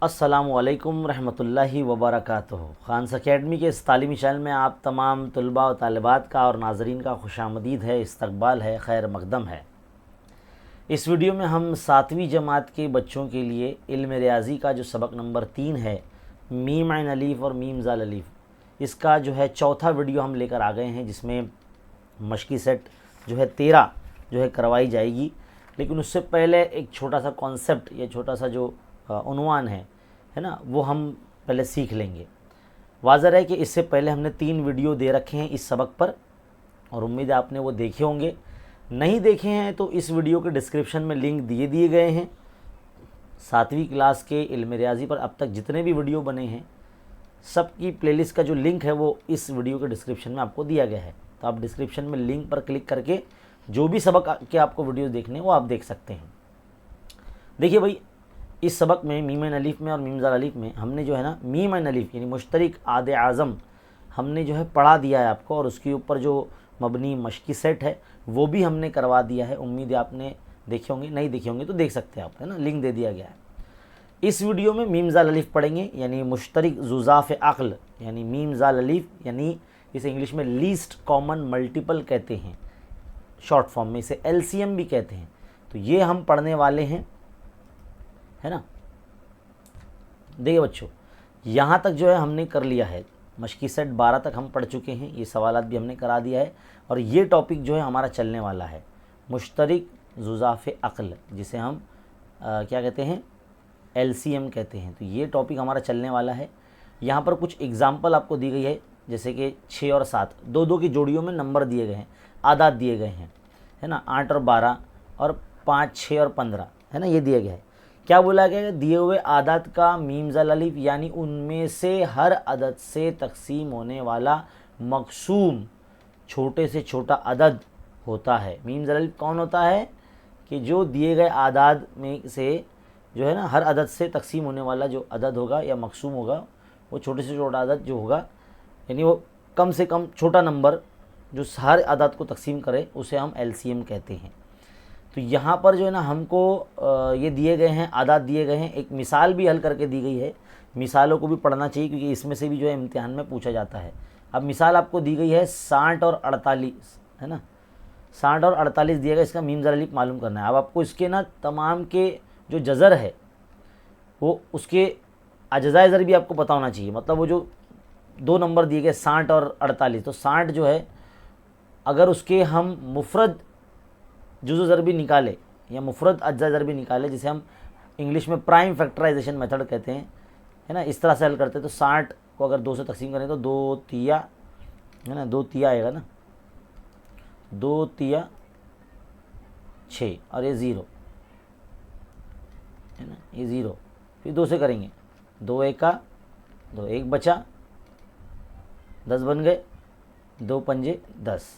अस्सलामुअलैकुम रहमतुल्लाहि वबरकातुहू। खान्स अकेडमी के इस तालीमी चैनल में आप तमाम तलबा व तालिबात का और नाज़रीन का खुशामदीद है, इस्तकबाल है, खैर मकदम है। इस वीडियो में हम 7वीं जमात के बच्चों के लिए इल्म रियाज़ी का जो सबक नंबर 3 है, मीम ऐन अलीफ़ और मीम ज़ाल अलीफ़, इसका जो है चौथा वीडियो हम लेकर आ गए हैं, जिसमें मशक़ी सेट जो है 13 जो है करवाई जाएगी। लेकिन उससे पहले एक छोटा सा कॉन्सेप्ट या छोटा सा जो उन्वान है ना, वो हम पहले सीख लेंगे। वाज़ह है कि इससे पहले हमने 3 वीडियो दे रखे हैं इस सबक पर, और उम्मीद है आपने वो देखे होंगे। नहीं देखे हैं तो इस वीडियो के डिस्क्रिप्शन में लिंक दिए गए हैं। 7वीं क्लास के इल्म रियाज़ी पर अब तक जितने भी वीडियो बने हैं, सबकी प्लेलिस्ट का जो लिंक है वो इस वीडियो के डिस्क्रिप्शन में आपको दिया गया है। तो आप डिस्क्रिप्शन में लिंक पर क्लिक करके जो भी सबक के आपको वीडियो देखने वो आप देख सकते हैं। देखिए भाई, इस सबक में मीम ऐन अलीफ़ में और मीम ज़ाल अलीफ़ में हमने जो है ना मीम ऐन अलीफ़ यानी मुश्तरिक आद आज़म हमने जो है पढ़ा दिया है आपको, और उसके ऊपर जो मबनी मशक़ी सेट है वो भी हमने करवा दिया है। उम्मीद है आपने देखे होंगे, नहीं देखे होंगे तो देख सकते हैं आप, है ना, लिंक दे दिया गया है। इस वीडियो में मीम ज़ाल अलीफ़ पढ़ेंगे, यानी मुश्तरिक ज़ुज़ाफ़ अक़्ल, यानी मीम ज़ाल अलीफ़, यानी इसे इंग्लिश में लीस्ट कॉमन मल्टीपल कहते हैं, शॉर्ट फॉर्म में इसे LCM भी कहते हैं। तो ये हम पढ़ने वाले हैं, है ना। देखिए बच्चों, यहाँ तक जो है हमने कर लिया है, मशक़ी सेट 12 तक हम पढ़ चुके हैं, ये सवालात भी हमने करा दिया है, और ये टॉपिक जो है हमारा चलने वाला है मुश्तरिक ज़ुज़ाफ़ अक़्ल, जिसे हम क्या कहते हैं, LCM कहते हैं। तो ये टॉपिक हमारा चलने वाला है। यहाँ पर कुछ एग्ज़ाम्पल आपको दी गई है, जैसे कि 6 और 7 2-2 की जोड़ियों में नंबर दिए गए हैं, आदात दिए गए हैं, है ना, 8 और 12 और 5, 6 और 15, है ना, ये दिए गए हैं। क्या बोला गया है? दिए हुए आदात का मीम ज़ाल अलीफ़ यानी उनमें से हर अदद से तकसीम होने वाला मक़सूम छोटे से छोटा अदद होता है। मीम ज़ाल अलीफ़ कौन होता है? कि जो दिए गए आदात में से जो है ना हर अदद से तकसीम होने वाला जो अदद होगा या मक़सूम होगा, वो छोटे से छोटा अदद जो होगा, यानी वो कम से कम छोटा नंबर जो हर अदद को तकसीम करे, उसे हम LCM कहते हैं। तो यहाँ पर जो है ना हमको ये दिए गए हैं, आदात दिए गए हैं, एक मिसाल भी हल करके दी गई है। मिसालों को भी पढ़ना चाहिए क्योंकि इसमें से भी जो है इम्तिहान में पूछा जाता है। अब मिसाल आपको दी गई है 60 और 48, है ना, 60 और 48 दिया गया, इसका मीम ज़ाल अलीफ़ मालूम करना है। अब आपको इसके ना तमाम के जो जज़र है वो उसके अज्ज़ाए ज़र भी आपको पता होना चाहिए। मतलब वो जो 2 नंबर दिए गए 60 और 48, तो 60 जो है अगर उसके हम मुफ़रद जुज़ो ज़र भी निकाले या मुफ़रद अज्ज़ा ज़र भी निकाले, जिसे हम इंग्लिश में प्राइम फैक्टराइजेशन मेथड कहते हैं, है ना, इस तरह से हल करते हैं। तो 60 को अगर 2 से तकसीम करें तो 2 तिया, है ना, 2 तिया आएगा ना, 2 तिया 6 और ये 0, है ना, ये 0। फिर 2 से करेंगे, 2 एका 2, 1 बचा, 10 बन गए, 2 पंजे 10।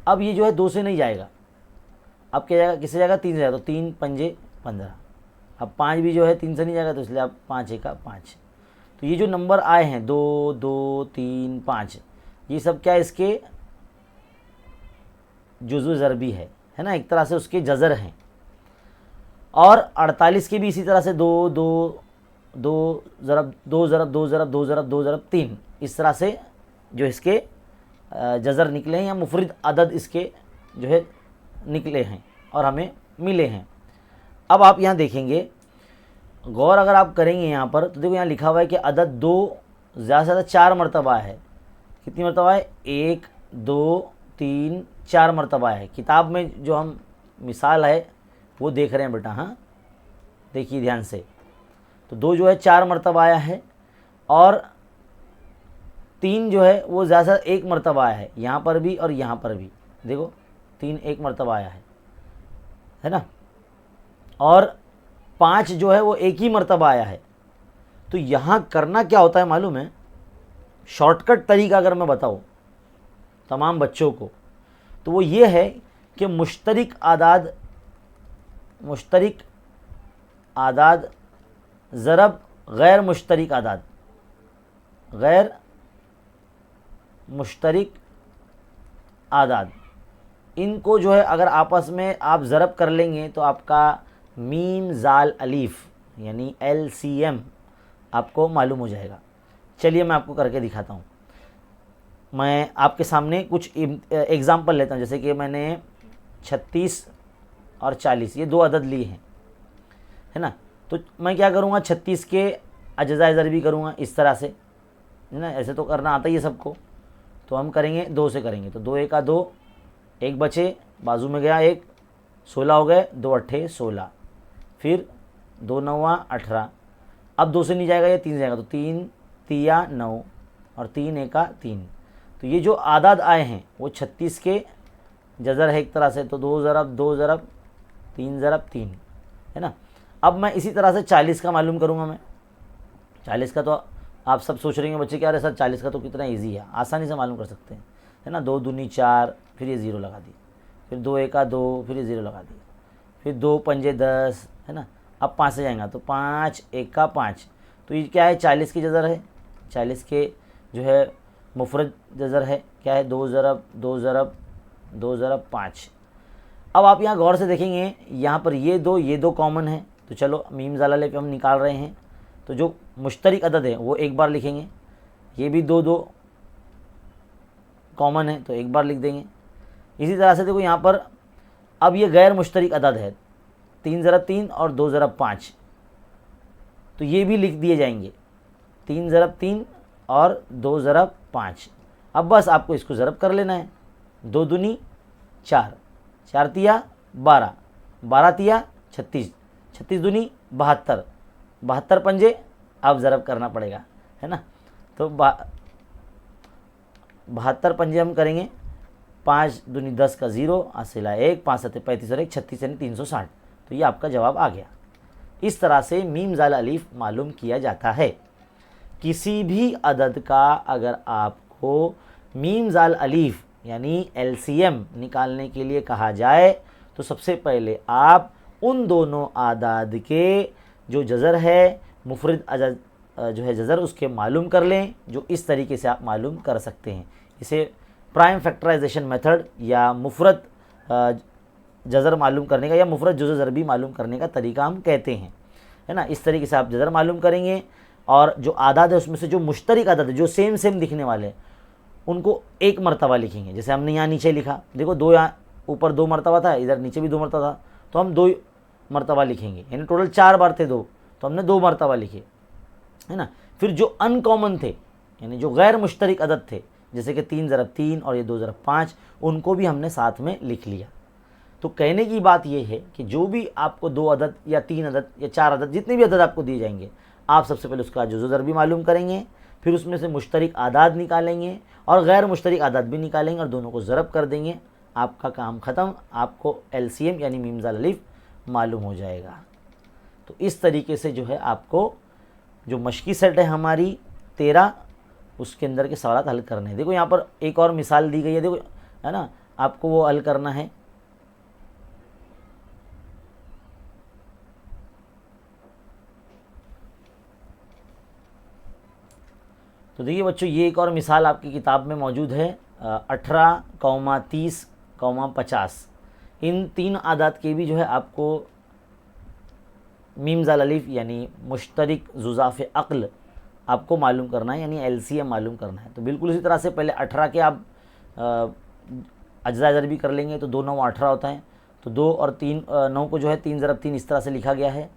अब ये जो है 2 से नहीं जाएगा, अब क्या जाएगा, किससे जाएगा, 3 से जाएगा। तो 3 पंजे 15। अब 5 भी जो है 3 से नहीं जाएगा, तो इसलिए अब 5 एका 5। तो ये जो नंबर आए हैं 2, 2, 3, 5, ये सब क्या इसके जुज़्व ज़रबी है ना, एक तरह से उसके जज़र हैं। और 48 के भी इसी तरह से 2, 2, 2 ज़रब 2 ज़रब 2 ज़रब 2 ज़रब 2 ज़रब 3, इस तरह से जो इसके जज़र निकले हैं या मुफ़रद अदद इसके जो है निकले हैं और हमें मिले हैं। अब आप यहाँ देखेंगे, गौर अगर आप करेंगे यहाँ पर, तो देखो यहाँ लिखा हुआ है कि अदद 2 ज़्यादा से ज़्यादा 4 मरतबा है। कितनी मरतबा है? 1, 2, 3, 4 मरतबा है। किताब में जो हम मिसाल है वो देख रहे हैं बेटा, हाँ देखिए ध्यान से। तो 2 जो है 4 मरतबा आया है, और 3 जो है वो ज़्यादा से 1 मरतबा आया है, यहाँ पर भी और यहाँ पर भी। देखो 3 1 मरतबा आया है ना, और 5 जो है वो 1 ही मरतबा आया है। तो यहाँ करना क्या होता है मालूम है? शॉर्टकट तरीका अगर मैं बताऊँ तमाम बच्चों को, तो वो ये है कि मुश्तरिक आदाद ज़रब गैर मुश्तरिक आदाद, गैर मुश्तरिक आदाद, इनको जो है अगर आपस में आप ज़रब कर लेंगे तो आपका मीम ज़ाल अलीफ़ यानी LCM आपको मालूम हो जाएगा। चलिए मैं आपको करके दिखाता हूँ। मैं आपके सामने कुछ एग्ज़ाम्पल लेता हूँ। जैसे कि मैंने 36 और 40 ये 2 अदद लिए हैं, है ना। तो मैं क्या करूँगा, 36 के अज्जा ज़रबी करूँगा इस तरह से, है ना। ऐसे तो करना आता ही है सबको, तो हम करेंगे 2 से करेंगे। तो 2 एका 2, एक बचे, बाजू में गया एक, 16 हो गए, 2 अट्ठे 16, फिर 2 नौवा 18। अब 2 से नहीं जाएगा, ये 3 से जाएगा, तो 3 तिया 9 और 3 एका 3। तो ये जो आदाद आए हैं वो 36 के जज़र है एक तरह से। तो 2 ज़रब 2 ज़रब 3 ज़रब 3, है ना। अब मैं इसी तरह से 40 का मालूम करूँगा। मैं 40 का तो आप सब सोच रहे हैं बच्चे क्या, अरे सर 40 का तो कितना इजी है, आसानी से मालूम कर सकते हैं, है ना। 2 दूनी 4, फिर ये 0 लगा दी, फिर 2 एका 2, फिर ये 0 लगा दिया, फिर 2 पंजे 10, है ना। अब 5 से जाएगा तो 5 एका 5। तो ये क्या है, 40 की जज़र है, 40 के जो है मुफरद जज़र है, क्या है, 2 ज़रब 2 ज़रब 2 ज़रब 5। अब आप यहाँ गौर से देखेंगे, यहाँ पर ये दो कॉमन है। तो चलो मीम ज़ाला ले पे हम निकाल रहे हैं, तो जो मुश्तरिक अदद है वो एक बार लिखेंगे। ये भी 2 कॉमन है तो एक बार लिख देंगे। इसी तरह से देखो यहाँ पर अब ये गैर मुश्तरिक अदद है, 3 ज़रब 3 और 2 ज़रब 5, तो ये भी लिख दिए जाएंगे, 3 ज़रब 3 और 2 ज़रब 5। अब बस आपको इसको ज़रब कर लेना है, 2 दूनी 4, 4 तिया 12, 12 तिया 36, 36 दूनी 72, 72 पंजे अब ज़रब करना पड़ेगा, है ना। तो 72 पंजे हम करेंगे, 5 दूनी 10 का 0, आसिला 1, 5 सत्ते 35 और 1 36 यानी 360। तो ये आपका जवाब आ गया। इस तरह से मीम ज़ाल अलीफ मालूम किया जाता है। किसी भी अदद का अगर आपको मीम ज़ाल अलीफ यानी एलसीएम निकालने के लिए कहा जाए तो सबसे पहले आप उन दोनों आदाद के जो जज़र है, मुफरद अदद जो है जज़र, उसके मालूम कर लें, जो इस तरीके से आप मालूम कर सकते हैं। इसे प्राइम फैक्टराइजेशन मेथड या मुफरद जज़र मालूम करने का या मुफरद जुज़ ज़रबी मालूम करने का तरीका हम कहते हैं, है ना। इस तरीके से आप जज़र मालूम करेंगे और जो आदाद है उसमें से जो मुश्तरिक आदाद है, जो सेम दिखने वाले, उनको एक मरतबा लिखेंगे। जैसे हमने यहाँ नीचे लिखा, देखो 2 यहाँ ऊपर 2 मरतबा था, इधर नीचे भी 2 मरतबा था, तो हम 2 मरतबा लिखेंगे, यानी टोटल 4 बार थे 2, तो हमने 2 मरतबा लिखे, है ना। फिर जो अनकॉमन थे यानी जो गैर मुश्तरिक अदद थे, जैसे कि 3 ज़रब 3 और ये 2 ज़रब 5, उनको भी हमने साथ में लिख लिया। तो कहने की बात यह है कि जो भी आपको 2 अदद या 3 अदद या 4 अदद, जितने भी अदद आपको दिए जाएंगे, आप सबसे पहले उसका जुज़ ज़रबी मालूम करेंगे, फिर उसमें से मुश्तरिक आदाद निकालेंगे और गैर मुश्तरिक आदाद भी निकालेंगे और दोनों को ज़रब कर देंगे। आपका काम ख़त्म, आपको एलसीएम यानी मीम ज़ाल अलीफ मालूम हो जाएगा। तो इस तरीके से जो है आपको जो मशकी सेट है हमारी 13, उसके अंदर के सवाल हल करने हैं। देखो यहाँ पर एक और मिसाल दी गई है, देखो, है ना, आपको वो हल करना है। तो देखिए बच्चों, ये एक और मिसाल आपकी किताब में मौजूद है, 18, 30, 50। इन 3 आदाद के भी जो है आपको मीम ज़ाल अलीफ यानी मुश्तरिक जुज़ाफ़ अक़्ल आपको मालूम करना है, यानी एलसीएम मालूम करना है। तो बिल्कुल इसी तरह से पहले 18 के आप अज्जा ज़रबी कर लेंगे, तो 2 9 18 होता है, तो 2 और 3 9 को जो है 3 ज़रब 3 इस तरह से लिखा गया है।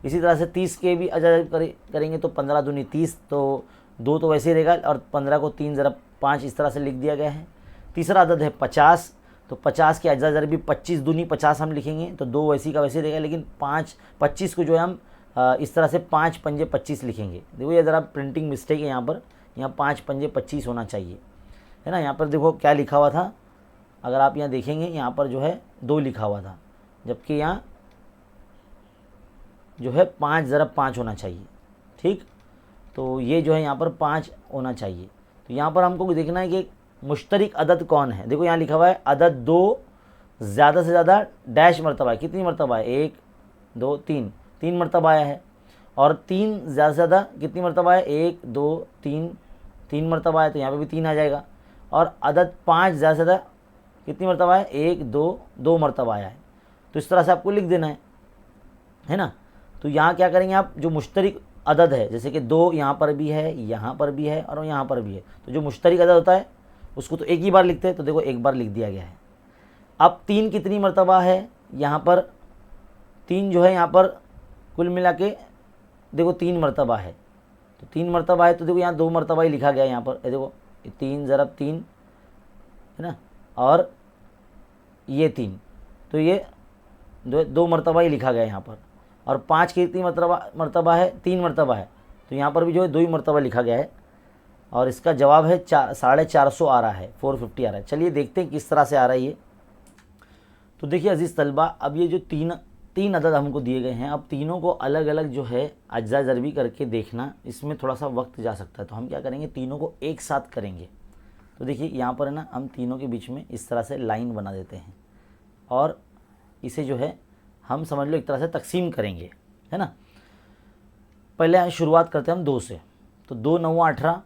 इसी तरह से 30 के भी अज्जा ज़रबी करेंगे तो 15 दूनी 30, तो 2 तो वैसे ही रहेगा और 15 को 3 ज़रब 5 इस तरह से लिख दिया गया है। तीसरा अदद है 50, तो 50 के अज्जा ज़रबी 25 दूनी 50 हम लिखेंगे, तो 2 वैसी का वैसे रहेगा, लेकिन 25 को जो है हम इस तरह से 5 पंजे 25 लिखेंगे। देखो ये ज़रा प्रिंटिंग मिस्टेक है, यहाँ 5 पंजे 25 होना चाहिए, है ना। यहाँ पर देखो क्या लिखा हुआ था, अगर आप यहाँ देखेंगे यहाँ पर जो है 2 लिखा हुआ था, जबकि यहाँ जो है 5 ज़रब 5 होना चाहिए, ठीक। तो ये जो है यहाँ पर 5 होना चाहिए। तो यहाँ पर हमको देखना है कि मुश्तरिक अदद कौन है। देखो यहाँ लिखा हुआ है अदद 2 ज़्यादा से ज़्यादा डैश मरतबा है, कितनी मरतबा है, 1 2 3, 3 मरतबा आया है। और 3 ज़्यादा से ज़्यादा कितनी मरतबा है, 1 2 3, 3 मरतबा है, तो यहाँ पे भी 3 आ जाएगा। और अदद 5 ज़्यादा से ज़्यादा कितनी मरतबा है, 1 2 2 मरतबा आया है। तो इस तरह से आपको लिख देना है ना। तो यहाँ क्या करेंगे आप, जो मुश्तरिक अदद है, जैसे कि 2 यहाँ पर भी है, यहाँ पर भी है और यहाँ पर भी है, तो जो मुश्तरक अदद होता है उसको तो एक ही बार लिखते हैं, तो देखो एक बार लिख दिया गया है। अब 3 कितनी मरतबा है, यहाँ पर 3 जो है यहाँ पर कुल मिला के देखो 3 मरतबा है, तो 3 मरतबा है, तो देखो यहाँ 2 मरतबा ही लिखा गया है यहाँ पर, ये देखो 3 ज़रब 3 है ना, और ये 3, तो ये 2 मरतबा ही लिखा गया है यहाँ पर। और 5 की कितनी मरतबा है, 3 मरतबा है, तो यहाँ पर भी जो है 2 ही मरतबा लिखा गया है। और इसका जवाब है 450 आ रहा है, 450 आ रहा है। चलिए देखते हैं किस तरह से आ रहा है ये। तो देखिए अजीज़ तलबा, अब ये जो तीन अदद हमको दिए गए हैं, अब तीनों को अलग अलग जो है अज्जा ज़रबी करके देखना, इसमें थोड़ा सा वक्त जा सकता है। तो हम क्या करेंगे, तीनों को एक साथ करेंगे। तो देखिए यहाँ पर है ना, हम तीनों के बीच में इस तरह से लाइन बना देते हैं और इसे जो है हम समझ लो एक तरह से तकसीम करेंगे, है ना। पहले शुरुआत करते हैं हम 2 से, तो 2 9 18।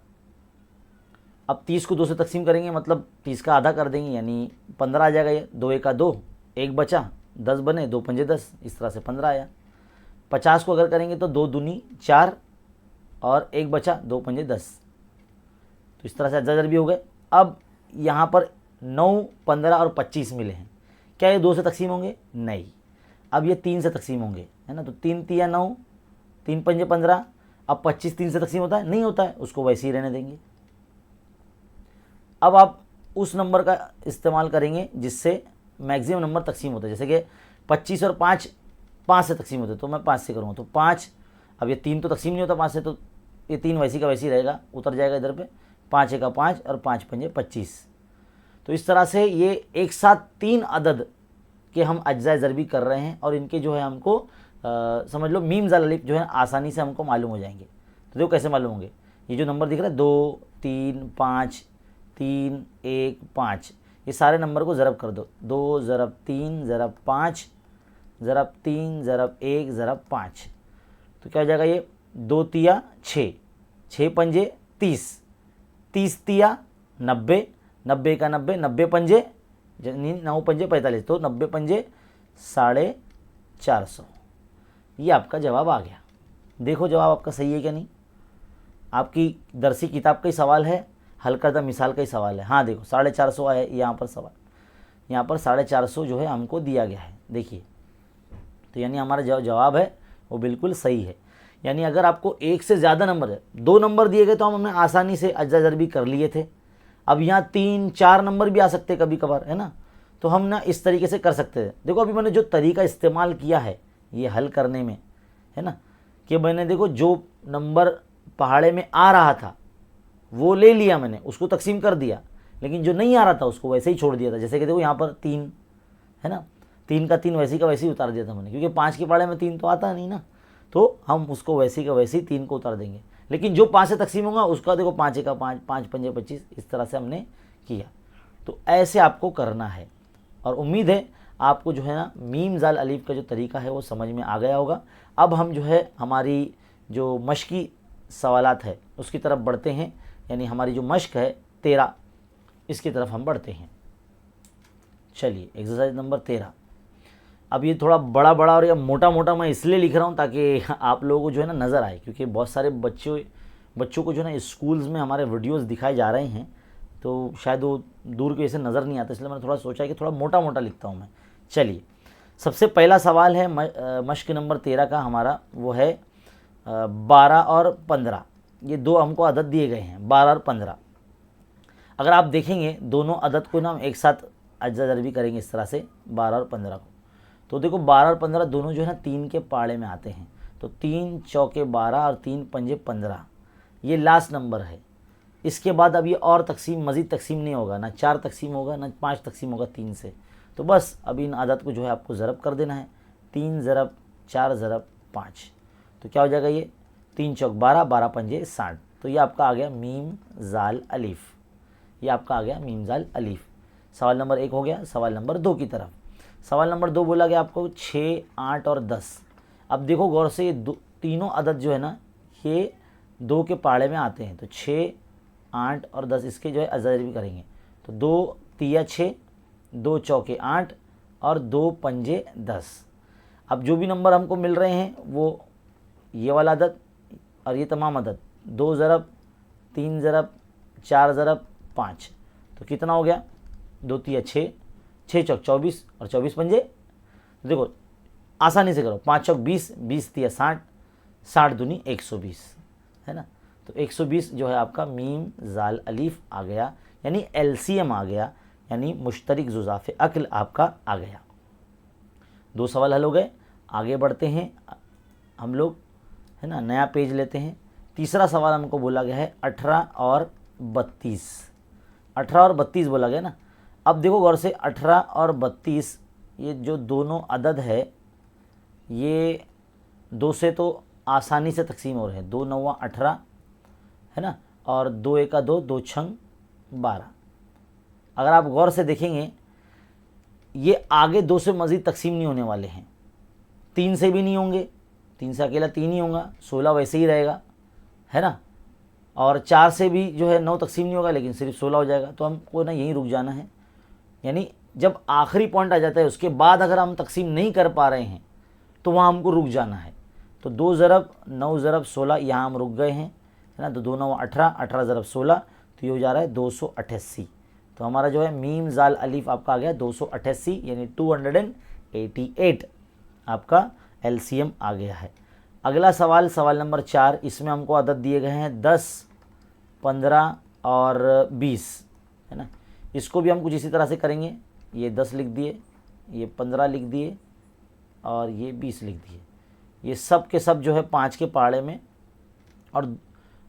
अब 30 को 2 से तकसीम करेंगे, मतलब 30 का आधा कर देंगे, यानी 15 आ जाएगा। ये 2 1 2, 1 बचा, 10 बने, 2 पंजे 10, इस तरह से 15 आया। 50 को अगर करेंगे तो 2 दूनी 4 और 1 बचा, 2 पंजे 10, तो इस तरह से अज्जा ज़रबी हो गए। अब यहाँ पर 9 15 और 25 मिले हैं, क्या ये 2 से तकसीम होंगे? नहीं, अब ये 3 से तकसीम होंगे, है ना। तो 3 तिया 9, 3 पंजे 15। अब 25 3 से तकसीम होता है? नहीं होता है, उसको वैसे ही रहने देंगे। अब आप उस नंबर का इस्तेमाल करेंगे जिससे मैक्सिमम नंबर तकसीम होता है, जैसे कि 25 और 5 से तकसीम होते हैं, तो मैं 5 से करूँगा तो 5। अब ये 3 तो तकसीम नहीं होता 5 से, तो ये 3 वैसी का वैसी रहेगा, उतर जाएगा इधर पे। 5 1 5 और 5 पंजे 25। तो इस तरह से ये एक साथ 3 अदद के हम अज्जा ज़रबी कर रहे हैं और इनके जो है हमको समझ लो मीम ज़ाल अलिफ जो है आसानी से हमको मालूम हो जाएंगे। तो देखो कैसे मालूम होंगे, ये जो नंबर दिख रहा है 2 3 5 3 1 5, ये सारे नंबर को ज़रब कर दो। 2 ज़रब 3 ज़रब 5 ज़रब 3 ज़रब 1 ज़रब 5, तो क्या हो जाएगा ये 2 तिया 6, 6 पंजे 30, 30 तिया 90, 90 का 90, 90 पंजे 9 पंजे 45, तो 90 पंजे 450। ये आपका जवाब आ गया। देखो जवाब आपका सही है क्या नहीं। आपकी दरसी किताब का ही सवाल है, हल करदा मिसाल का ही सवाल है। हाँ देखो 450 आया यहाँ पर सवाल, यहाँ पर 450 जो है हमको दिया गया है, देखिए। तो यानी हमारा जो जवाब है वो बिल्कुल सही है। यानी अगर आपको एक से ज़्यादा नंबर है, 2 नंबर दिए गए तो हमने आसानी से अज्जा ज़रबी कर लिए थे। अब यहाँ 3 4 नंबर भी आ सकते कभी कभार, है ना, तो हम ना इस तरीके से कर सकते थे। देखो अभी मैंने जो तरीका इस्तेमाल किया है ये हल करने में, है ना, कि मैंने देखो जो नंबर पहाड़े में आ रहा था वो ले लिया मैंने, उसको तकसीम कर दिया, लेकिन जो नहीं आ रहा था उसको वैसे ही छोड़ दिया था। जैसे कि देखो यहाँ पर 3 है ना, 3 का 3 वैसे का वैसे ही उतार दिया था मैंने, क्योंकि 5 के पहाड़े में 3 तो आता नहीं ना, तो हम उसको वैसे का वैसे ही 3 को उतार देंगे। लेकिन जो 5 से तकसीम होगा उसका देखो 5 1 5, 5 पंजे 25, इस तरह से हमने किया। तो ऐसे आपको करना है और उम्मीद है आपको जो है ना मीम ज़ाल अलीफ का जो तरीका है वो समझ में आ गया होगा। अब हम जो है हमारी जो मश्की सवालात है उसकी तरफ बढ़ते हैं, यानी हमारी जो मश्क है 13 इसकी तरफ हम बढ़ते हैं। चलिए एक्सरसाइज नंबर 13। अब ये थोड़ा बड़ा बड़ा और या मोटा मोटा मैं इसलिए लिख रहा हूँ ताकि आप लोगों को जो है ना नज़र आए, क्योंकि बहुत सारे बच्चों को जो है ना स्कूल्स में हमारे वीडियोस दिखाए जा रहे हैं, तो शायद वो दूर की वजह से नज़र नहीं आता, इसलिए मैंने थोड़ा सोचा कि थोड़ा मोटा मोटा लिखता हूँ मैं। चलिए सबसे पहला सवाल है मश्क नंबर 13 का हमारा, वो है 12 और 15। ये 2 हमको अदद दिए गए हैं 12 और 15। अगर आप देखेंगे दोनों अदद को ना हम एक साथ अज्जा ज़रबी करेंगे इस तरह से 12 और 15 को, तो देखो 12 और 15 दोनों जो है ना 3 के पाड़े में आते हैं, तो 3 चौके 12 और 3 पंजे 15, ये लास्ट नंबर है। इसके बाद अब ये और तकसीम मज़ीद तकसीम नहीं होगा, ना 4 तकसीम होगा ना 5 तकसीम होगा 3 से, तो बस अब इन आदत को जो है आपको ज़रब कर देना है। 3 ज़रब 4 ज़रब 5, तो क्या हो जाएगा ये 3 चौक 12, 12 पंजे 60, तो ये आपका आ गया मीम ज़ाल अलीफ़। ये आपका आ गया मीम ज़ाल अलीफ़। सवाल नंबर 1 हो गया। सवाल नंबर 2 की तरफ। सवाल नंबर 2 बोला गया आपको 6 8 और 10। अब देखो गौर से, ये तीनों अदद जो है ना ये 2 के पाड़े में आते हैं, तो 6 8 और 10 इसके जो है अज्जा ज़रबी करेंगे, तो 2 तिया 6, 2 चौके 8 और 2 पंजे 10। अब जो भी नंबर हमको मिल रहे हैं वो ये वाला अदद और ये तमाम अदद 2 ज़रब 3 ज़रब 4 ज़रब 5, तो कितना हो गया 2 तिया 6, 6 चौक 24 और 24 पंजे। देखो आसानी से करो, 5 चौक 20, 20 तिया 60, 60 दूनी 120, है ना। तो 120 जो है आपका मीम जाल अलीफ आ गया, यानी एलसीएम आ गया, यानी मुश्तरिक जुज़ाफ़े अक्ल आपका आ गया। 2 सवाल हल हो गए। आगे बढ़ते हैं हम लोग, है ना, नया पेज लेते हैं। तीसरा सवाल हमको बोला गया है 18 और 32, 18 और 32 बोला गया ना। अब देखो गौर से, 18 और 32 ये जो दोनों अदद है ये 2 से तो आसानी से तकसीम हो रहे हैं। 2 नौवा 18, है ना, और 2 एका 2, 2 छंग 12। अगर आप गौर से देखेंगे ये आगे 2 से मज़ीद तकसीम नहीं होने वाले हैं, 3 से भी नहीं होंगे, 3 से अकेला 3 ही होगा, 16 वैसे ही रहेगा, है ना, और 4 से भी जो है 9 तकसीम नहीं होगा, लेकिन सिर्फ 16 हो जाएगा। तो हमको ना यहीं रुक जाना है, यानी जब आखिरी पॉइंट आ जाता है उसके बाद अगर हम तकसीम नहीं कर पा रहे हैं तो वहाँ हमको रुक जाना है। तो 2 ज़रब 9 ज़रब 16 यहाँ हम रुक गए हैं, है ना। तो 2 9 18, 18 ज़रब 16, तो ये हो जा रहा है 288। तो हमारा जो है मीम जाल अलीफ आपका आ गया 288, यानी 288 आपका एलसीएम आ गया है। अगला सवाल, सवाल नंबर 4, इसमें हमको अदद दिए गए हैं 10, 15 और 20, है ना। इसको भी हम कुछ इसी तरह से करेंगे। ये 10 लिख दिए, ये 15 लिख दिए और ये 20 लिख दिए। ये सब के सब जो है 5 के पहाड़े में और,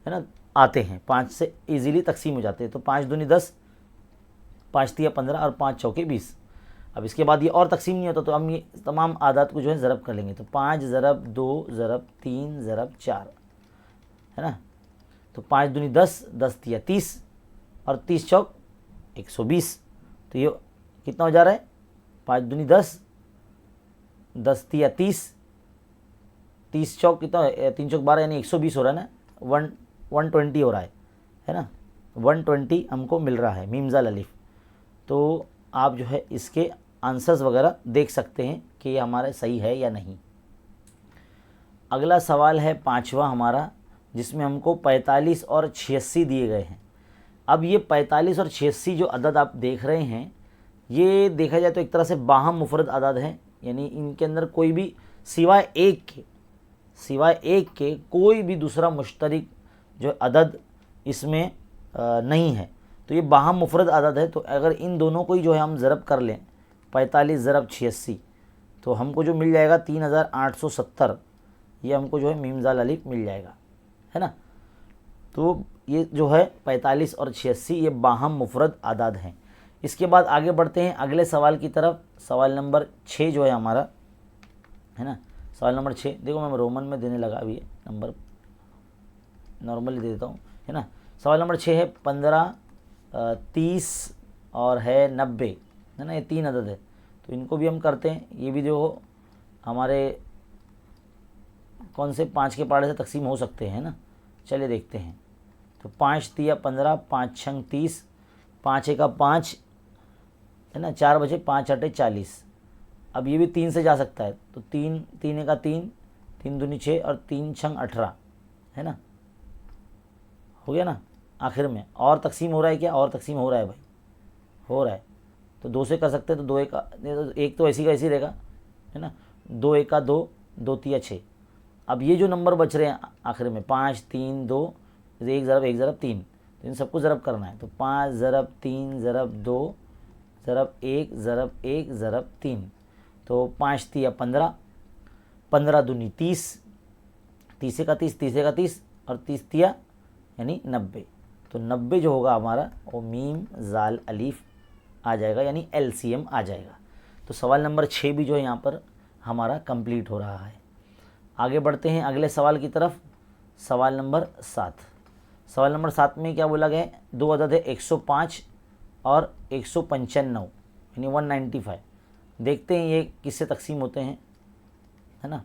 है ना, आते हैं, 5 से इजीली तकसीम हो जाते हैं। तो 5 दूनी 10, 5 तिया 15 और 5 चौके 20। अब इसके बाद ये और तकसीम नहीं होता तो हम ये तमाम आदात को जो है ज़रब कर लेंगे। तो 5 ज़रब 2 ज़रब 3 ज़रब 4, है ना। तो 5 दूनी 10, 10 तिया 30 और 30 चौक 120। तो ये कितना हो जा रहा है, 5 दूनी 10, 10 तिया 30, 30 चौक कितना, 3 चौक 12, यानी 120 हो रहा है ना, 120 हो रहा है ना, 120 हमको मिल रहा है मीम जाल अलीफ। तो आप जो है इसके आंसर्स वगैरह देख सकते हैं कि ये हमारा सही है या नहीं। अगला सवाल है 5वां हमारा, जिसमें हमको 45 और 86 दिए गए हैं। अब ये 45 और 86 जो अदद आप देख रहे हैं, ये देखा जाए तो एक तरह से बाहम मुफरद अदद हैं, यानी इनके अंदर कोई भी सिवाय एक के कोई भी दूसरा मुश्तरिक जो अदद इसमें नहीं है। तो ये बाहम मुफरद अदद है। तो अगर इन दोनों को ही जो है हम ज़रब कर लें, 45 ज़रब 86, तो हमको जो मिल जाएगा 3870, ये हमको जो है मीम जाल अलीफ मिल जाएगा, है ना। तो ये जो है 45 और 86 ये बाहम मुफरद अदद हैं। इसके बाद आगे बढ़ते हैं अगले सवाल की तरफ। सवाल नंबर 6 जो है हमारा, है ना, सवाल नंबर 6, देखो मैं रोमन में देने लगा, अभी नंबर नॉर्मली दे देता हूँ, है ना। सवाल नंबर 6 है 15, 30 और है 90, है ना, ये 3 अदद है। तो इनको भी हम करते हैं। ये भी जो हमारे कौन से 5 के पहाड़े से तकसीम हो सकते हैं ना, चलिए देखते हैं। तो 5 तिया 15, 5 छंग 30, 5 एका 5, है ना, 4 बचे 5 अटे 40। अब ये भी 3 से जा सकता है, तो 3 एका 3, 3 दूनी 6 और 3 छंग 18, है ना, हो गया ना। आखिर में और तकसीम हो रहा है क्या, और तकसीम हो रहा है भाई, हो रहा है। तो 2 से कर सकते हैं, तो 2 एका, एक तो ऐसी का ऐसी रहेगा, है ना, 2 एका 2, 2 तिया 6। अब ये जो नंबर बच रहे हैं आखिर में 5 3 2, 1 ज़रब 3, तो इन सबको ज़रब करना है। तो 5 ज़रब 3 ज़रब 2 ज़रब 1 ज़रब 1 ज़रब 3, तो 5 तिया 15, 15 दूनी 30, 30 का 30, 30 का 30 और 30 तिया यानी 90। तो 90 जो होगा हमारा वो मीम जाल अलीफ आ जाएगा, यानी एलसीएम आ जाएगा। तो सवाल नंबर 6 भी जो है यहाँ पर हमारा कंप्लीट हो रहा है। आगे बढ़ते हैं अगले सवाल की तरफ। सवाल नंबर 7, सवाल नंबर 7 में क्या बोला गया है, 2 अदद है 105 और 195, यानी 195। देखते हैं ये किससे तकसीम होते हैं, है ना।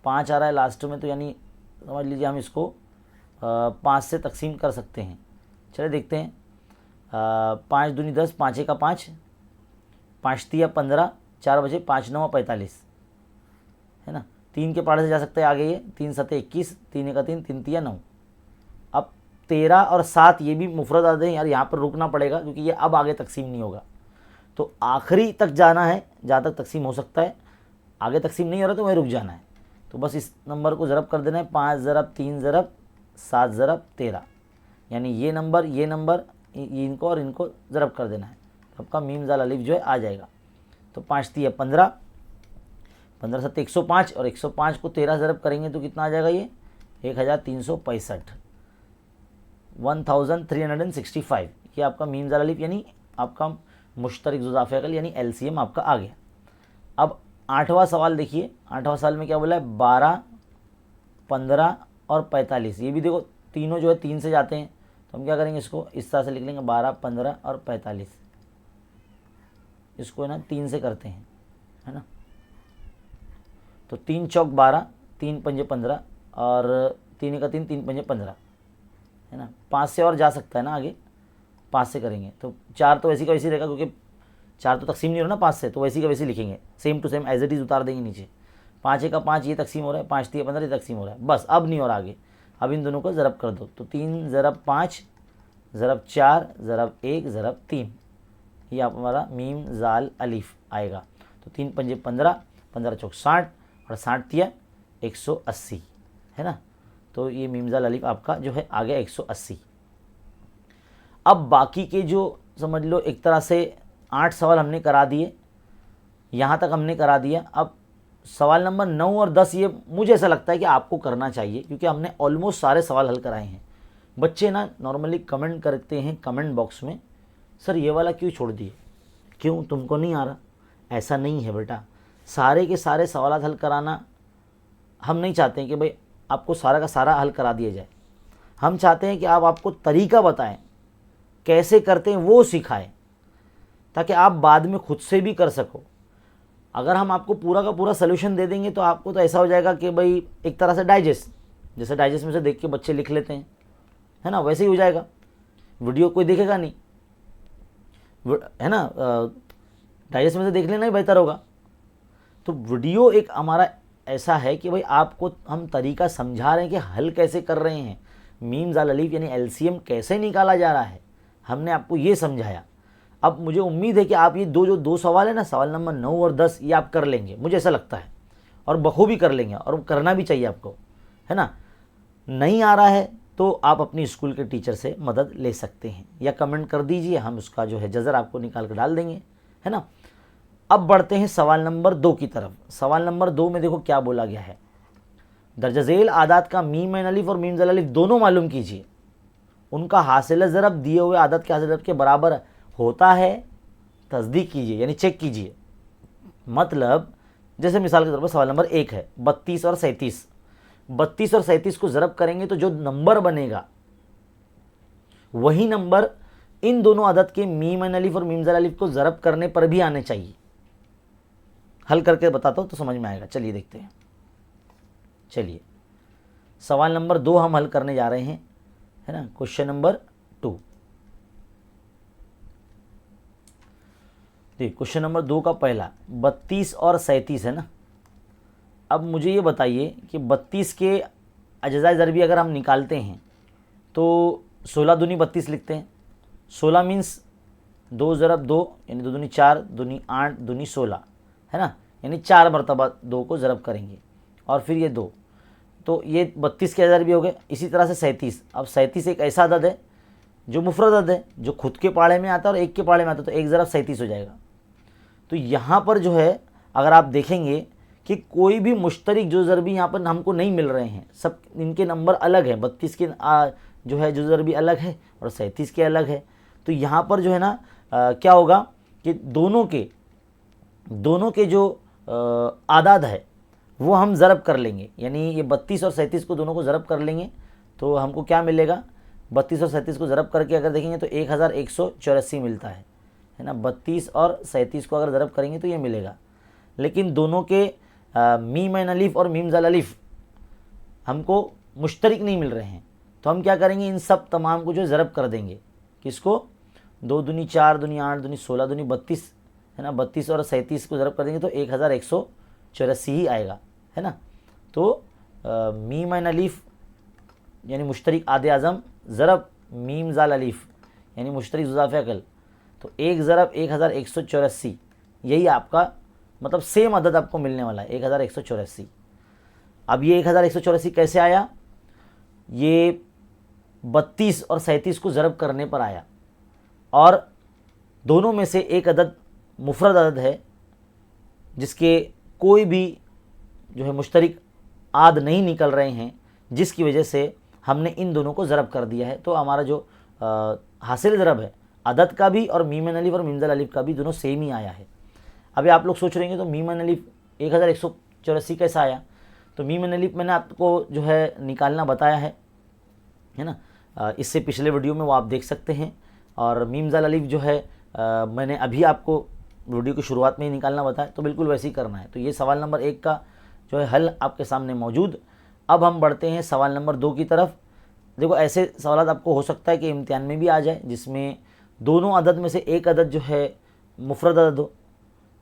5 आ रहा है लास्ट में, तो यानी समझ लीजिए हम इसको 5 से तकसीम कर सकते हैं। चलिए देखते हैं। 5 दूनी 10, 5 एका 5, 5 तिया 15, 4 बजे 5 9 45, है ना। 3 के पहाड़े से जा सकते हैं आगे, ये 3 सते 21, 3 एका 3, 3 तिया 9। अब 13 और 7 ये भी मुफरद आदे हैं यार, यहाँ पर रुकना पड़ेगा क्योंकि ये अब आगे तकसीम नहीं होगा, तो आखिरी तक जाना है जहाँ तक तकसीम हो सकता है, आगे तकसीम नहीं हो रहा तो वहीं रुक जाना है। तो बस इस नंबर को ज़रब कर देना है, 5 ज़रब 3 ज़रब 7 ज़रब 13, यानी ये नंबर इनको और इनको ज़रब कर देना है, तो आपका मीम ज़ाल अलिफ जो है आ जाएगा। तो 5 तिया 15, 15 सत्ते 105, और 105 को 13 ज़रब करेंगे तो कितना आ जाएगा, ये 1365, 1365। ये आपका मीम ज़ाल अलिफ यानी आपका मुश्तरक जुज़ाफ़े अक़ल यानी LCM आपका आ गया। अब 8वां सवाल देखिए, 8वां सवाल में क्या बोला है, 12, 15 और 45। ये भी देखो तीनों जो है 3 से जाते हैं, तो हम क्या करेंगे, इसको इस तरह से लिख लेंगे, 12, 15 और 45, इसको है ना 3 से करते हैं, है ना। तो 3 चौक 12, 3 पंजे 15 और 3 एका 3, 3 पंजे 15, है ना। 5 से और जा सकता है ना आगे, 5 से करेंगे तो 4 तो वैसी का वैसी रहेगा, क्योंकि 4 तो तकसीम नहीं हो रहा ना 5 से, तो वैसी का वैसी लिखेंगे, same to same as it is उतार देंगे नीचे। 5 एका 5 ये तकसीम हो रहा है, 5 तिया 15 ये तकसीम हो रहा है, बस अब नहीं हो रहा आगे। अब इन दोनों को ज़रब कर दो, तो 3 ज़रब 5 ज़रब 4 ज़रब 1 ज़रब 3, ये आप हमारा मीम ज़ाल अलिफ आएगा। तो 3 पंजे 15, 15 चौक 60 और 60 तिया 180, है ना। तो ये मीम ज़ाल अलिफ आपका जो है आ गया 180। अब बाकी के जो समझ लो एक तरह से 8 सवाल हमने करा दिए, यहाँ तक हमने करा दिया। अब सवाल नंबर 9 और 10 ये मुझे ऐसा लगता है कि आपको करना चाहिए, क्योंकि हमने ऑलमोस्ट सारे सवाल हल कराए हैं। बच्चे ना नॉर्मली कमेंट करते हैं कमेंट बॉक्स में, सर ये वाला क्यों छोड़ दिए, क्यों तुमको नहीं आ रहा। ऐसा नहीं है बेटा, सारे के सारे सवाल हल कराना हम नहीं चाहते हैं कि भाई आपको सारा का सारा हल करा दिया जाए। हम चाहते हैं कि आप आपको तरीका बताएं, कैसे करते हैं वो सिखाएं, ताकि आप बाद में खुद से भी कर सको। अगर हम आपको पूरा का पूरा सलूशन दे देंगे तो आपको तो ऐसा हो जाएगा कि भाई एक तरह से डाइजेस्ट, जैसे डाइजेस्ट में से देख के बच्चे लिख लेते हैं, है ना, वैसे ही हो जाएगा। वीडियो कोई देखेगा नहीं, है ना, डाइजेस्ट में से देख लेना ही बेहतर होगा। तो वीडियो एक हमारा ऐसा है कि भाई आपको हम तरीका समझा रहे हैं कि हल कैसे कर रहे हैं, मीम ज़ाल अलिफ यानी LCM कैसे निकाला जा रहा है, हमने आपको ये समझाया। अब मुझे उम्मीद है कि आप ये जो 2 सवाल है ना, सवाल नंबर 9 और 10, ये आप कर लेंगे, मुझे ऐसा लगता है, और बखूबी कर लेंगे, और करना भी चाहिए आपको, है ना। नहीं आ रहा है तो आप अपनी स्कूल के टीचर से मदद ले सकते हैं, या कमेंट कर दीजिए, हम उसका जो है जज़र आपको निकाल कर डाल देंगे, है ना। अब बढ़ते हैं सवाल नंबर 2 की तरफ। सवाल नंबर 2 में देखो क्या बोला गया है, दर्ज झेल आदात का मीम ऐन अलिफ और मीम ज़ाल अलिफ दोनों मालूम कीजिए, उनका हासिल ज़रब दिए हुए आदत के हासिल ज़रब के बराबर होता है, तस्दीक कीजिए यानी चेक कीजिए। मतलब जैसे मिसाल के तौर पर सवाल नंबर 1 है 32 और 37, 32 और 37 को ज़रब करेंगे तो जो नंबर बनेगा वही नंबर इन दोनों आदत के मीम ऐन अलिफ और मीम ज़ाल अलिफ को ज़रब करने पर भी आने चाहिए। हल करके बताता हूँ तो समझ में आएगा, चलिए देखते हैं। चलिए सवाल नंबर 2 हम हल करने जा रहे हैं, है ना, क्वेश्चन नंबर 2। देखिए क्वेश्चन नंबर 2 का पहला 32 और 37 है ना। अब मुझे ये बताइए कि 32 के अज्ज़ाए ज़रबी अगर हम निकालते हैं तो 16 दूनी 32 लिखते हैं। 16 मीन्स 2 ज़रब 2 यानी 2 दूनी 4, दूनी 8, दूनी 16, है ना, यानी 4 मरतबा 2 को ज़रब करेंगे, और फिर ये 2, तो ये 32 के अज़ार भी हो गए। इसी तरह से 37, अब 37 एक ऐसा अदद है जो मुफरद अदद है, जो खुद के पाड़े में आता है और एक के पाड़े में आता है, तो एक ज़रब 37 हो जाएगा। तो यहाँ पर जो है अगर आप देखेंगे कि कोई भी मुश्तरक जो ज़रबी यहाँ पर हमको नहीं मिल रहे हैं, सब इनके नंबर अलग हैं। 32 के जो है जो ज़रबी अलग है और 37 के अलग है। तो यहाँ पर जो है ना क्या होगा कि दोनों के जो आदाद है वो हम ज़रब कर लेंगे, यानी ये 32 और 37 को दोनों को ज़रब कर लेंगे तो हमको क्या मिलेगा, 32 और 37 को ज़रब करके अगर देखेंगे तो 1184 मिलता है ना। 32 और 37 को अगर ज़रब करेंगे तो ये मिलेगा। लेकिन दोनों के मीम ऐन अलिफ और मीम ज़ाल अलिफ हमको मुश्तरक नहीं मिल रहे हैं, तो हम क्या करेंगे, इन सब तमाम को जो ज़रब कर देंगे। किसको, 2 दूनी 4, दूनी 8, दूनी 16, दूनी 32, है ना। 32 और 37 को ज़रब कर देंगे तो 1184 ही आएगा, है ना। तो मीम एन अलीफ यानी मुश्तरिक आदे आज़म ज़रब मीम ज़ाल अलीफ यानी मुश्तरिक ज़ुज़ाफ़े अकल, तो 1 ज़रब 1184, यही आपका मतलब सेम अदद आपको मिलने वाला है 1184। अब ये 1184 कैसे आया? ये 32 और 37 को ज़रब करने पर आया, और दोनों में से एक अदद मुफरद अदद है जिसके कोई भी जो है मुश्तरिक आद नहीं निकल रहे हैं, जिसकी वजह से हमने इन दोनों को ज़रब कर दिया है। तो हमारा जो हासिल ज़रब है अदद का भी और मीम एन अलीफ और मीम ज़ाल अलीफ का भी दोनों सेम ही आया है। अभी आप लोग सोच रहे हैं तो मीम एन अलीफ 1184 कैसा आया? तो मीम एन अलीफ मैंने आपको जो है निकालना बताया है ना, इससे पिछले वीडियो में वो आप देख सकते हैं। और मीम ज़ाल अलीफ जो है मैंने अभी आपको वीडियो की शुरुआत में ही निकालना बताया, तो बिल्कुल वैसे ही करना है। तो ये सवाल नंबर 1 का जो है हल आपके सामने मौजूद। अब हम बढ़ते हैं सवाल नंबर 2 की तरफ। देखो ऐसे सवाल आपको हो सकता है कि इम्तिहान में भी आ जाए जिसमें दोनों अदद में से एक अदद जो है मुफरद अदद हो,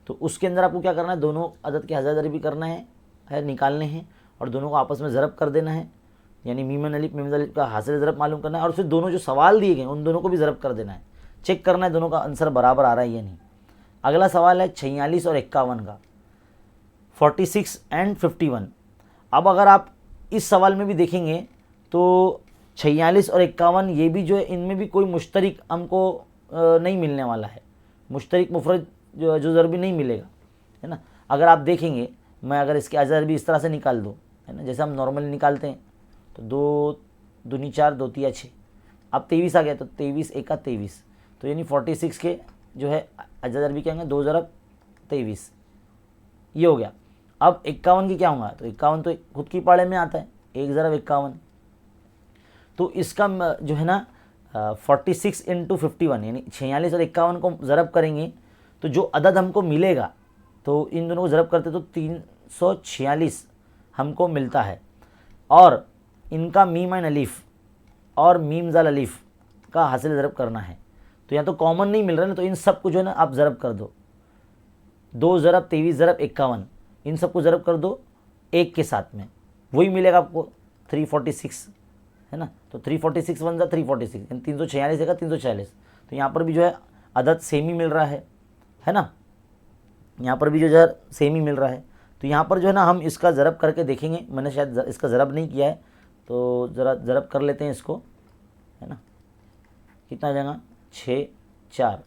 तो उसके अंदर आपको क्या करना है, दोनों अदद के हज़ार भी करना है निकालने हैं और दोनों को आपस में ज़रब कर देना है, यानी मीम एन अलीफ मीम ज़ाल अलीफ का हासिल ज़रब मालूम करना है, और फिर दोनों जो सवाल दिए गए उन दोनों को भी ज़रब कर देना है, चेक करना है दोनों का आंसर बराबर आ रहा है या नहीं। अगला सवाल है 46 और 51 का, 46 एंड 51। अब अगर आप इस सवाल में भी देखेंगे तो 46 और 51 ये भी जो है इनमें भी कोई मुश्तरिक हमको नहीं मिलने वाला है, मुश्तरिक मुफरद जो ज़रब भी नहीं मिलेगा, है ना। अगर आप देखेंगे, मैं अगर इसके अज़र भी इस तरह से निकाल दूँ, है ना, जैसे हम नॉर्मली निकालते हैं, तो 2 दूनी 4 2 तिया 6, अब 23 आ गया तो 23 एका 23, तो यानी 46 के जो है अज़र भी क्या होंगे 2 ज़रब 23, ये हो गया। अब 51 की क्या होगा, तो 51 तो खुद की पाड़े में आता है 1 ज़रब 51, तो इसका जो है ना 46 इंटू 51 यानी 46 और 51 को ज़रब करेंगे तो जो अदद हमको मिलेगा, तो इन दोनों को ज़रब करते तो 346 हमको मिलता है। और इनका मीम एन अलीफ और मीम ज़ाल अलीफ का हासिल ज़रब करना है, तो यहाँ तो कॉमन नहीं मिल रहा है ना, तो इन सब को जो है ना आप ज़रब कर दो, 2 ज़रब 23 ज़रब 51, इन सब को ज़रब कर दो एक के साथ में, वही मिलेगा आपको 346, है ना। तो 346 वन ज़ा 346 यानी 346 है 346, तो यहाँ पर भी जो है अदद सेम ही मिल रहा है ना, यहाँ पर भी जो है सेम ही मिल रहा है। तो यहाँ पर जो है ना हम इसका ज़रब करके देखेंगे, मैंने शायद इसका ज़रब नहीं किया है, तो ज़रा ज़रब कर लेते हैं इसको, है ना। कितना आ जाएगा 6 4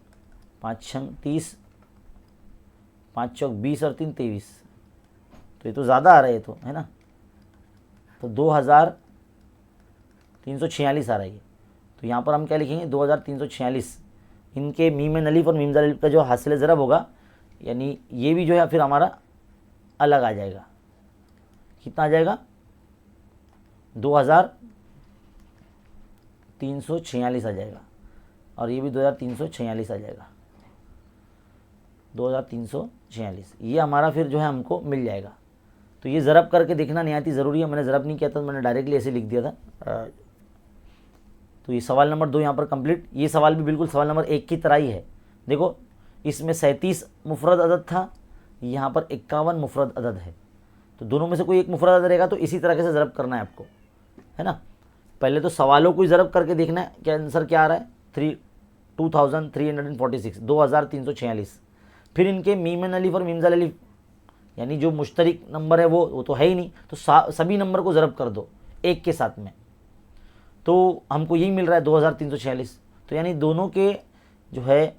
5 6 30, 5 चौक 20 और 3 23, तो ये तो ज़्यादा आ रहा है, तो है ना, तो 2346 आ रही है। तो यहाँ पर हम क्या लिखेंगे 2346, इनके मीम एन अलीफ और मीम ज़ाल अलीफ का जो हासिल ज़रब होगा, यानी ये भी जो है फिर हमारा अलग आ जाएगा। कितना आ जाएगा 2346 आ जाएगा, और ये भी 2346 आ जाएगा, 2346 ये हमारा फिर जो है हमको मिल जाएगा। तो ये ज़रब करके देखना निहायत ही ज़रूरी है, मैंने ज़रब नहीं किया था, मैंने डायरेक्टली ऐसे लिख दिया था। तो ये सवाल नंबर 2 यहाँ पर कंप्लीट। ये सवाल भी बिल्कुल सवाल नंबर 1 की तरह ही है। देखो इसमें 37 मुफरद अदद था, यहाँ पर 51 मुफरद अदद है, तो दोनों में से कोई एक मुफरद अदद रहेगा, तो इसी तरीके से ज़रब करना है आपको, है ना। पहले तो सवालों को ही ज़रब करके देखना है क्या आंसर क्या आ रहा है, 2346, 2346। फिर इनके मीम एन अलीफ और मीम ज़ाल अलीफ यानी जो मुश्तरिक नंबर है वो तो है ही नहीं, तो सभी नंबर को ज़रब कर दो एक के साथ में, तो हमको यही मिल रहा है 2346। तो यानी दोनों के जो है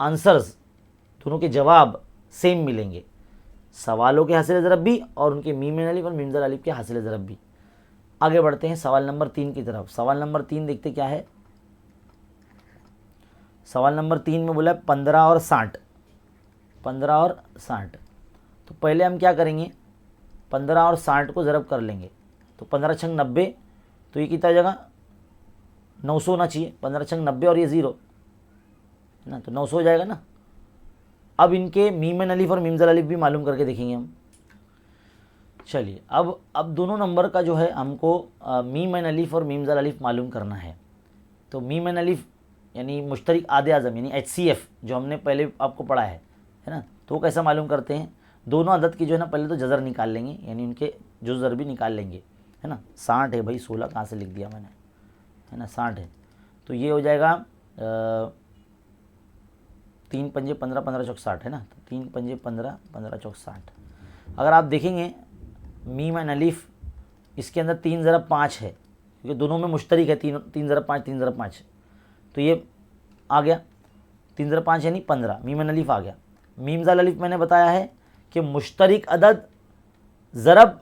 आंसर्स, दोनों के जवाब सेम मिलेंगे, सवालों के हासिल ज़रब भी और उनके मीम एन अलीफ और मीम ज़ाल अलीफ के हासिल ज़रब भी। आगे बढ़ते हैं सवाल नंबर 3 की तरफ। सवाल नंबर 3 देखते क्या है। सवाल नंबर 3 में बोला 15 और 60, 15 और 60। तो पहले हम क्या करेंगे, 15 और 60 को ज़रब कर लेंगे, तो 15 छंग 90, तो ये कितना जगह 900 होना चाहिए, 15 छंग 90 और ये 0 ना, तो 900 हो जाएगा ना। अब इनके मीम एन अलीफ और मीम ज़ाल अलीफ भी मालूम करके देखेंगे हम। चलिए अब दोनों नंबर का जो है हमको मीम एन अलीफ और मीम ज़ाल अलीफ मालूम करना है। तो मीम एन अलीफ यानी मुश्तरिक आदे आज़म यानी HCF जो हमने पहले आपको पढ़ा है ना, तो वो कैसा मालूम करते हैं, दोनों अदद की जो है ना पहले तो जज़र निकाल लेंगे, यानी उनके जो ज़र भी निकाल लेंगे, है ना। 60 है भाई, 16 कहाँ से लिख दिया मैंने, है ना, 60 है। तो ये हो जाएगा 3 पंजे 15, 15 चौक 60 है ना, 3 पंजे 15, 15 चौक 60। अगर आप देखेंगे मीम एंड अलीफ, इसके अंदर 3 ज़रब 5 है, क्योंकि दोनों में मुश्तरिक है 3 ज़रब 5, 3 ज़रब 5, तो ये आ गया 3 ज़रब 5 यानी 15, मीम एंड अलीफ आ गया। मीम ज़ाल अलीफ मैंने बताया है कि मुश्तरिक अदद ज़रब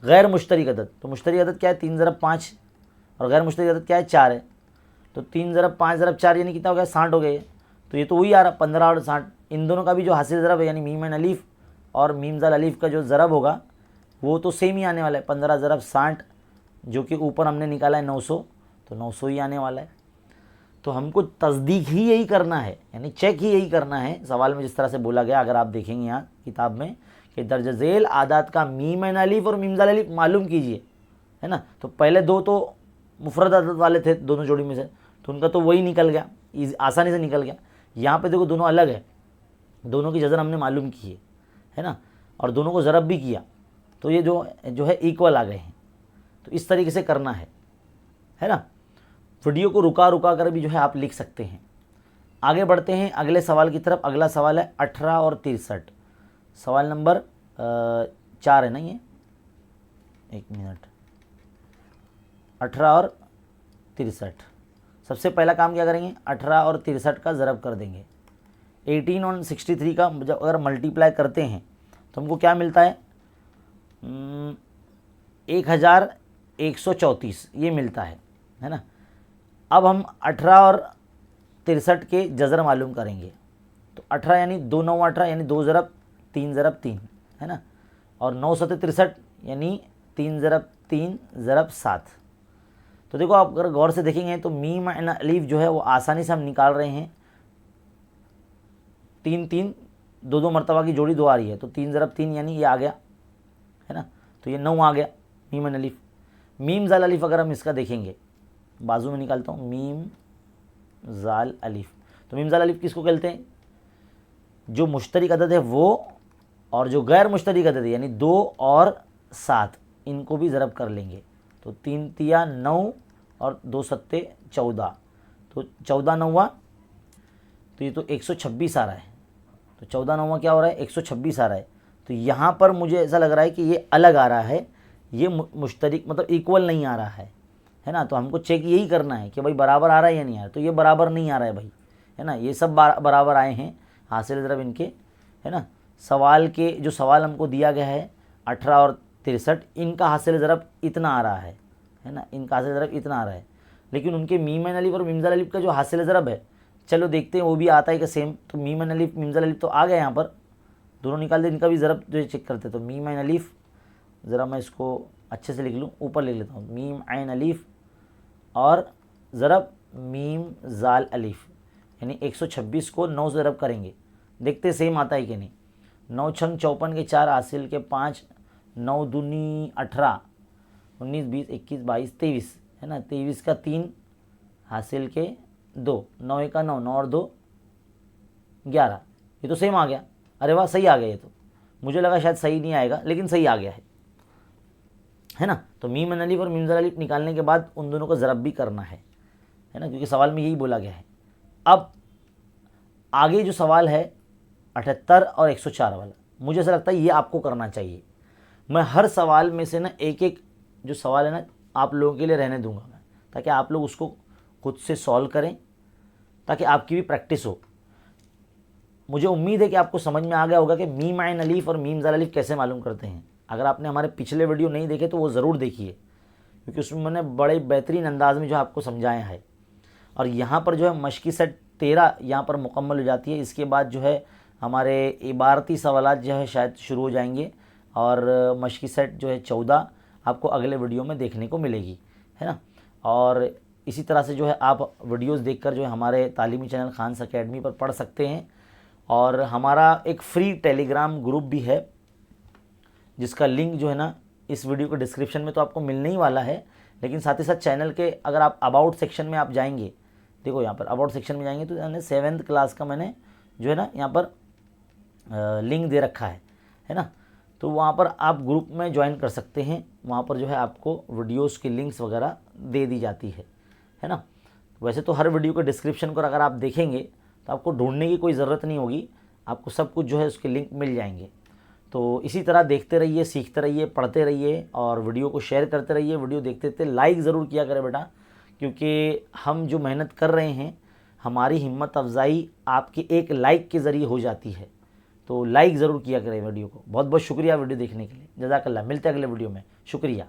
गैर मुश्तरिक अदद, तो मुश्तरिक अदद क्या है 3 ज़रब 5 और गैर मुश्तरिक अदद क्या है 4 है, तो 3 ज़रब 5 ज़रब 4 यानी कितना हो गया 60 हो गए। तो ये तो वही आ रहा 15 और 60, इन दोनों का भी जो हासिल ज़रब है यानी मीम एंड अलीफ और मीम ज़ाल अलीफ का जो ज़रब होगा वो तो सेम ही आने वाला है, 15 ज़रब 60, जो कि ऊपर हमने निकाला है 900, तो 900 ही आने वाला है। तो हमको तस्दीक ही यही करना है, यानी चेक ही यही करना है। सवाल में जिस तरह से बोला गया, अगर आप देखेंगे यहाँ किताब में कि दर्ज झेल आदात का मीम एंड अलीफ और मीम ज़ाल अलीफ मालूम कीजिए, है ना। तो पहले दो तो मुफरद अदद वाले थे दोनों जोड़ी में से, तो उनका तो वही निकल गया, आसानी से निकल गया। यहाँ पे देखो दोनों अलग है, दोनों की जज़र हमने मालूम की है ना, और दोनों को ज़रब भी किया, तो ये जो है इक्वल आ गए हैं। तो इस तरीके से करना है ना। वीडियो को रुका रुका कर भी जो है आप लिख सकते हैं। आगे बढ़ते हैं अगले सवाल की तरफ। अगला सवाल है 18 और 63, सवाल नंबर 4 है ना ये, एक मिनट, 18 और 63। सबसे पहला काम क्या करेंगे, 18 और 63 का ज़रब कर देंगे। 18 और 63 का जब अगर मल्टीप्लाई करते हैं तो हमको क्या मिलता है, 1134 ये मिलता है ना। अब हम 18 और 63 के जज़र मालूम करेंगे। तो 18 यानी 2 9 18 यानी 2 ज़रब 3 ज़रब 3, है ना, और 9 7 63 यानी 3 ज़रब 3 ज़रब 7। तो देखो आप अगर गौर से देखेंगे तो मीम एंड अलीफ जो है वो आसानी से हम निकाल रहे हैं। 3 3 2 2 मरतबा की जोड़ी 2 आ रही है, तो 3 ज़रब 3 यानी ये आ गया, है ना, तो ये 9 आ गया मीम एंड अलीफ। मीम ज़ाल अलीफ अगर हम इसका देखेंगे, बाजू में निकालता हूँ, मीम ज़ाल अलीफ। तो मीम ज़ाल अलीफ किसको कहते हैं, जो मुश्तरिक अदद है वो, और जो गैर मुश्तरिक अदद है यानी 2 और 7, इनको भी ज़रब कर लेंगे। तो 3 तिया 9 और 2 सत्ते 14, तो 14 9वां, तो ये तो 126 आ रहा है। तो 14 9वां क्या हो रहा है, 126 आ रहा है। तो यहाँ पर मुझे ऐसा लग रहा है कि ये अलग आ रहा है, ये मुश्तरिक मतलब इक्वल नहीं आ रहा है ना। तो हमको चेक यही करना है कि भाई बराबर आ रहा है या नहीं आ रहा। तो ये बराबर नहीं आ रहा है भाई, है ना, ये सब बराबर आए हैं हासिल ज़रब इनके, है ना। सवाल के जो सवाल हमको दिया गया है 18 और 63, इनका हासिल ज़रब इतना आ रहा है ना, इनका हासिल ज़रब इतना आ रहा है। लेकिन उनके मीम एंड अलीफ और मीम ज़ाल अलीफ का जो हासिल ज़रब है, चलो देखते हैं वो भी आता है कि सेम। तो मीम एंड अलीफ मीम ज़ाल अलीफ तो आ गया, यहाँ पर दोनों निकाल दे, इनका भी ज़रब जो है चेक करते। तो मीम एंड अलीफ, ज़रा मैं इसको अच्छे से लिख लूँ, ऊपर लिख लेता हूँ, मीम एंड अलीफ और ज़रब मीम ज़ाल अलीफ, यानी 126 को 9 से ज़रब करेंगे, देखते सेम आता है कि नहीं। 9 छंग 54 के 4 हासिल के 5, 9 दूनी 18, 19 20 21 22 23, है ना, 23 का 3 हासिल के 2, 9 1 का 9, 9 और 2 11, ये तो सेम आ गया। अरे वाह, सही आ गया। ये तो मुझे लगा शायद सही नहीं आएगा, लेकिन सही आ गया है ना। तो मीम एंड अलीफ और मीम ज़ाल अलीफ निकालने के बाद उन दोनों को ज़रब भी करना है ना, क्योंकि सवाल में यही बोला गया है। अब आगे जो सवाल है 78 और 104 वाला, मुझे ऐसा लगता है ये आपको करना चाहिए। मैं हर सवाल में से ना एक एक जो सवाल है ना आप लोगों के लिए रहने दूंगा मैं, ताकि आप लोग उसको खुद से सॉल्व करें, ताकि आपकी भी प्रैक्टिस हो। मुझे उम्मीद है कि आपको समझ में आ गया होगा कि मीम एंड अलीफ और मीम ज़ाल अलीफ कैसे मालूम करते हैं। अगर आपने हमारे पिछले वीडियो नहीं देखे तो वो ज़रूर देखिए, क्योंकि उसमें मैंने बड़े बेहतरीन अंदाज में जो आपको समझाया है। और यहाँ पर जो है मश्की सेट 13 यहाँ पर मुकम्मल हो जाती है। इसके बाद जो है हमारे इबारती सवालात जो है शायद शुरू हो जाएंगे, और मश्की सेट जो है 14 आपको अगले वीडियो में देखने को मिलेगी, है ना। और इसी तरह से जो है आप वीडियोस देखकर जो है हमारे तालीमी चैनल खान्स अकेडमी पर पढ़ सकते हैं। और हमारा एक फ्री टेलीग्राम ग्रुप भी है, जिसका लिंक जो है ना इस वीडियो के डिस्क्रिप्शन में तो आपको मिलने ही वाला है, लेकिन साथ ही साथ चैनल के अगर आप अबाउट सेक्शन में आप जाएंगे, देखो यहाँ पर अबाउट सेक्शन में जाएंगे तो मैंने 7th क्लास का मैंने जो है ना यहाँ पर लिंक दे रखा है। है ना। तो वहाँ पर आप ग्रुप में ज्वाइन कर सकते हैं, वहाँ पर जो है आपको वीडियोस की लिंक्स वगैरह दे दी जाती है ना। वैसे तो हर वीडियो के डिस्क्रिप्शन को अगर आप देखेंगे तो आपको ढूंढने की कोई ज़रूरत नहीं होगी, आपको सब कुछ जो है उसके लिंक मिल जाएंगे। तो इसी तरह देखते रहिए, सीखते रहिए, पढ़ते रहिए और वीडियो को शेयर करते रहिए। वीडियो देखते थे लाइक ज़रूर किया करें बेटा, क्योंकि हम जो मेहनत कर रहे हैं हमारी हिम्मत अफजाई आपके एक लाइक के ज़रिए हो जाती है। तो लाइक ज़रूर किया करें वीडियो को। बहुत बहुत शुक्रिया वीडियो देखने के लिए। जज़ाकल्लाह। मिलते हैं अगले वीडियो में। शुक्रिया।